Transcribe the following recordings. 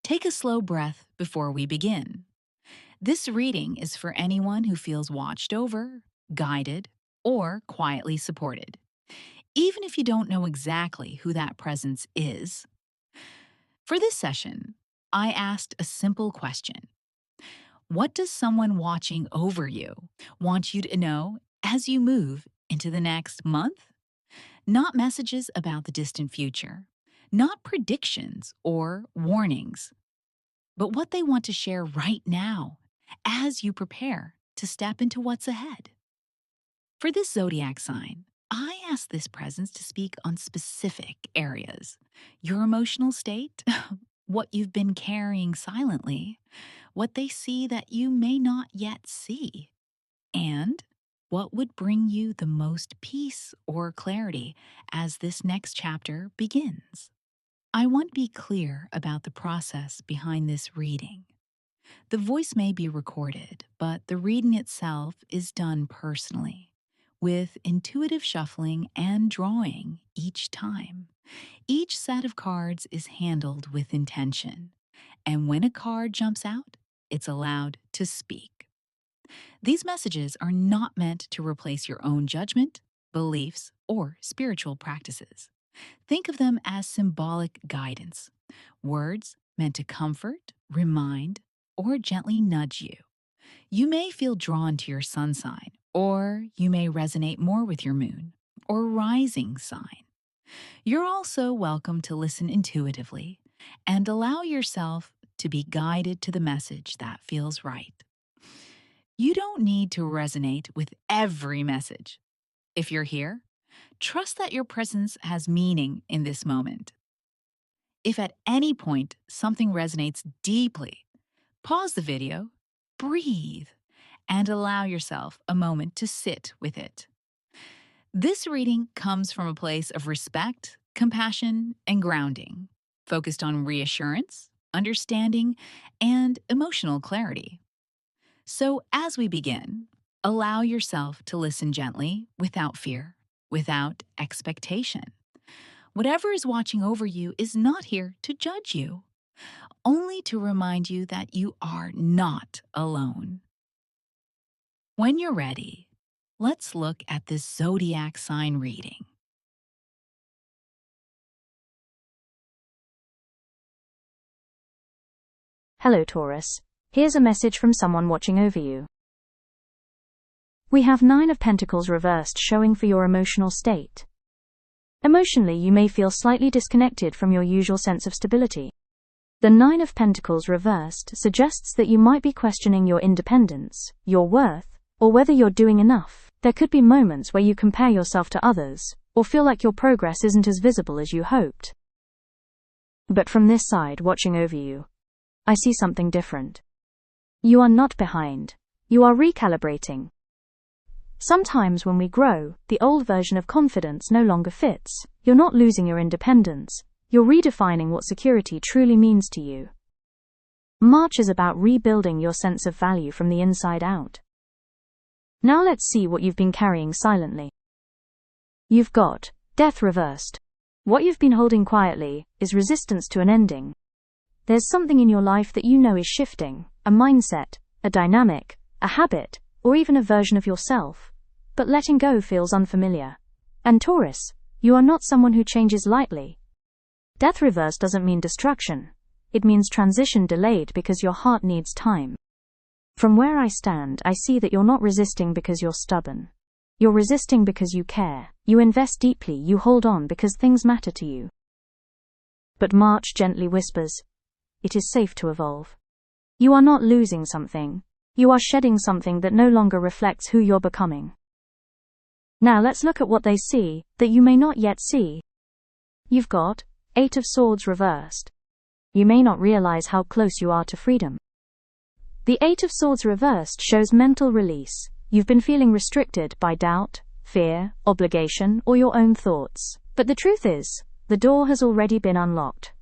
Take a slow breath before we begin. This reading is for anyone who feels watched over, guided, or quietly supported, even if you don't know exactly who that presence is. For this session, I asked a simple question. What does someone watching over you want you to know as you move into the next month? Not messages about the distant future, not predictions or warnings, but what they want to share right now as you prepare to step into what's ahead. For this zodiac sign, I ask this presence to speak on specific areas: your emotional state, what you've been carrying silently, what they see that you may not yet see, and what would bring you the most peace or clarity as this next chapter begins. I want to be clear about the process behind this reading. The voice may be recorded, but the reading itself is done personally, with intuitive shuffling and drawing each time. Each set of cards is handled with intention, and when a card jumps out, it's allowed to speak. These messages are not meant to replace your own judgment, beliefs, or spiritual practices. Think of them as symbolic guidance, words meant to comfort, remind, or gently nudge you. You may feel drawn to your sun sign, or you may resonate more with your moon or rising sign. You're also welcome to listen intuitively and allow yourself to be guided to the message that feels right. You don't need to resonate with every message. If you're here, trust that your presence has meaning in this moment. If at any point something resonates deeply, pause the video, breathe, and allow yourself a moment to sit with it. This reading comes from a place of respect, compassion, and grounding, focused on reassurance, understanding, and emotional clarity. So as we begin, allow yourself to listen gently, without fear, without expectation. Whatever is watching over you is not here to judge you, only to remind you that you are not alone. When you're ready, let's look at this zodiac sign reading. Hello, Taurus. Here's a message from someone watching over you. We have 9 of Pentacles reversed, showing for your emotional state. Emotionally, you may feel slightly disconnected from your usual sense of stability. The 9 of Pentacles reversed suggests that you might be questioning your independence, your worth, or whether you're doing enough. There could be moments where you compare yourself to others, or feel like your progress isn't as visible as you hoped. But from this side watching over you, I see something different. You are not behind. You are recalibrating. Sometimes when we grow, the old version of confidence no longer fits. You're not losing your independence. You're redefining what security truly means to you. March is about rebuilding your sense of value from the inside out. Now let's see what you've been carrying silently. You've got Death reversed. What you've been holding quietly is resistance to an ending. There's something in your life that you know is shifting, a mindset, a dynamic, a habit, or even a version of yourself. But letting go feels unfamiliar. And Taurus, you are not someone who changes lightly. Death reversed doesn't mean destruction. It means transition delayed because your heart needs time. From where I stand, I see that you're not resisting because you're stubborn. You're resisting because you care. You invest deeply, you hold on because things matter to you. But March gently whispers, it is safe to evolve. You are not losing something. You are shedding something that no longer reflects who you're becoming. Now let's look at what they see, that you may not yet see. You've got 8 of Swords reversed. You may not realize how close you are to freedom. The 8 of Swords reversed shows mental release. You've been feeling restricted by doubt, fear, obligation, or your own thoughts. But the truth is, the door has already been unlocked.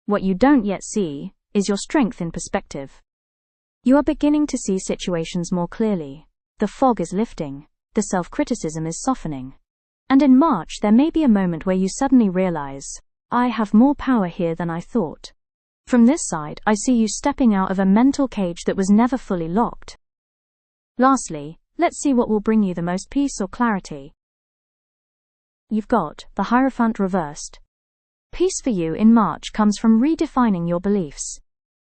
What you don't yet see is your strength in perspective. You are beginning to see situations more clearly. The fog is lifting. The self-criticism is softening. And in March, there may be a moment where you suddenly realize, I have more power here than I thought. From this side, I see you stepping out of a mental cage that was never fully locked. Lastly, let's see what will bring you the most peace or clarity. You've got the Hierophant reversed. Peace for you in March comes from redefining your beliefs.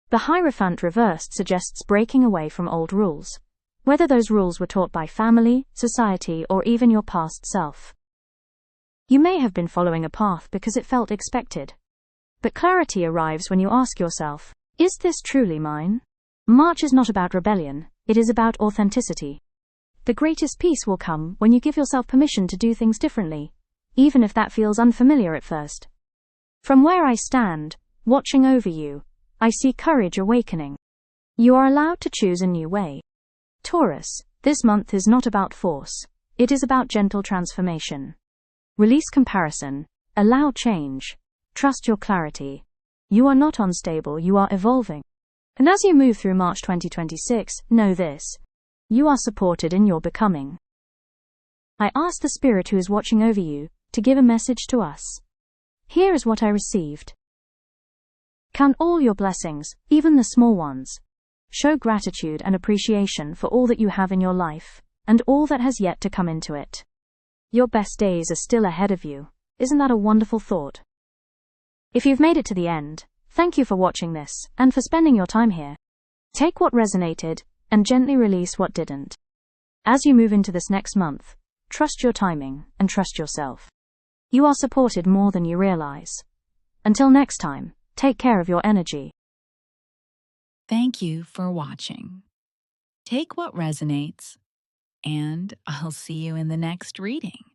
The Hierophant reversed suggests breaking away from old rules, whether those rules were taught by family, society, or even your past self. You may have been following a path because it felt expected. But clarity arrives when you ask yourself, is this truly mine? March is not about rebellion, it is about authenticity. The greatest peace will come when you give yourself permission to do things differently, even if that feels unfamiliar at first. From where I stand, watching over you, I see courage awakening. You are allowed to choose a new way. Taurus, this month is not about force, it is about gentle transformation. Release comparison, allow change. Trust your clarity. You are not unstable, you are evolving. And as you move through March 2026, know this. You are supported in your becoming. I ask the Spirit who is watching over you to give a message to us. Here is what I received. Count all your blessings, even the small ones. Show gratitude and appreciation for all that you have in your life, and all that has yet to come into it. Your best days are still ahead of you. Isn't that a wonderful thought? If you've made it to the end, thank you for watching this, and for spending your time here. Take what resonated, and gently release what didn't. As you move into this next month, trust your timing, and trust yourself. You are supported more than you realize. Until next time, take care of your energy. Thank you for watching. Take what resonates, and I'll see you in the next reading.